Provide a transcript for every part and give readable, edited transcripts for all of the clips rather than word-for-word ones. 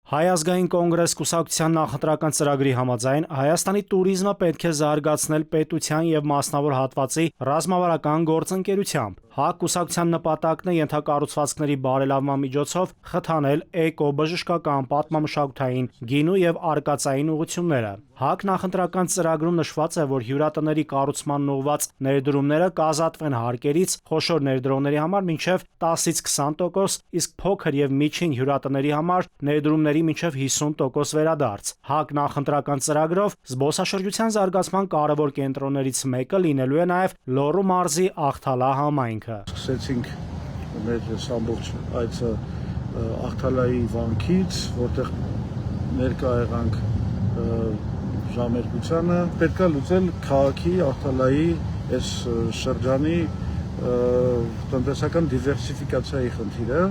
Հայ ազգային կոնգրես կուսակցության նախընտրական ծրագրի համաձայն Հայաստանի տուրիզմը պետք է զարգացնել պետության եւ մասնավոր հատվածի ռազմավարական գործընկերությամբ։ ՀԱԿ կուսակցության նպատակն է ենթակառուցվածքների բարելավման միջոցով խթանել էկո-բժշկական, պատմամշակութային, գինու եւ արկածային ուղղությունները։ ՀԱԿ նախընտրական ծրագրում նշված է, որ հյուրատների կառուցմանն ուղղված ներդրումները կազատվեն հարկերից խոշոր ներդրողների համար մինչև 10-ից 20%, իսկ փոքր եւ միջին հյուրատների համար ներդրումների մինչև 50% վերադարձ։ ՀԱԿ նախընտրական ծրագրով զբոսաշրջության զարգացման կարևոր կենտրոններից մեկը լինելու է նաև Լոռու մարզի Աղթալա համայնքը։ Սկսեցինք մեր ամբողջ այցը Աղթալայի վանքից, որտեղ ներկա եղանք ժամերկությանը, պետք է լուծել քաղաքի Աղթալայի այս շրջանի տնտեսական դիվերսիֆիկացիայի խնդիրը,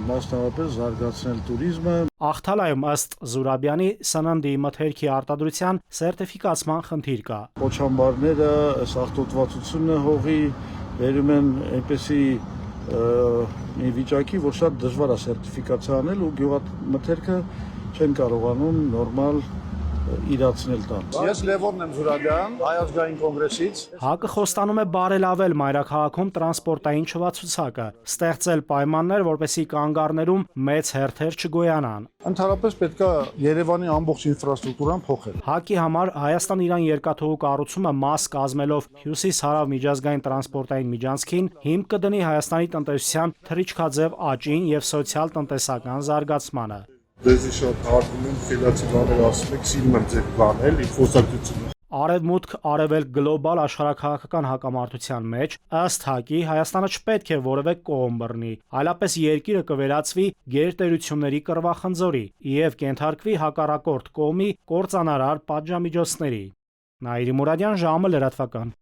մասնավորապես զարգացնել туриզմը։ Աղթալայում ըստ Զուրաբյանի սննդի մթերքի արտադրության սերտիֆիկացման խնդիր կա։ Կոչամբարները, այս աղտոտվածությունը հողի վերում են այնպեսի մի վիճակի, որ շատ դժվար է սերտիֆիկացիա անել ու գյուղամթերքը չեն կարողանում նորմալ իրացնել տան։ Ես Լևոնն եմ Զուրաբյան, Հայ ազգային կոնգրեսից։ ՀԱԿ-ը խոստանում է բարելավել մայրաքաղաքում տրանսպորտային չվացուցակը, ստեղծել պայմաններ, որպեսզի կանգառներում մեծ հերթեր չգոյանան։ Ընդհանրապես պետք է Երևանի ամբողջ ինֆրաստրուկտուրան փոխել։ ՀԱԿ-ի համար Հայաստան-Իրան երկաթուղու կառուցումը մաս կազմելով հյուսիս-հարավ միջազգային տրանսպորտային միջանցքին հիմք կդնի Հայաստանի տնտեսության թռիչքաձև աճին եւ սոցիալ-տնտեսական զարգացմանը։ Դեզի շատ հարվում են ֆիլացի բաներ ասում եք, սիրում եմ ձեր բանել, ինֆոսակցությունը։ Արևմուտք-արևելք գլոբալ աշխարհաքաղաքական հակամարտության մեջ ըստ ՀԱԿ-ի Հայաստանը չպետք է որևէ կողմ բռնի, այլապես երկիրը կվերածվի գերտերությունների կռվախնձորի եւ կենթարկվի հակառակորդ կողմի կործանարար պատժամիջոցների։ Նաիրի Մուրադյան, ժամը լրատվական։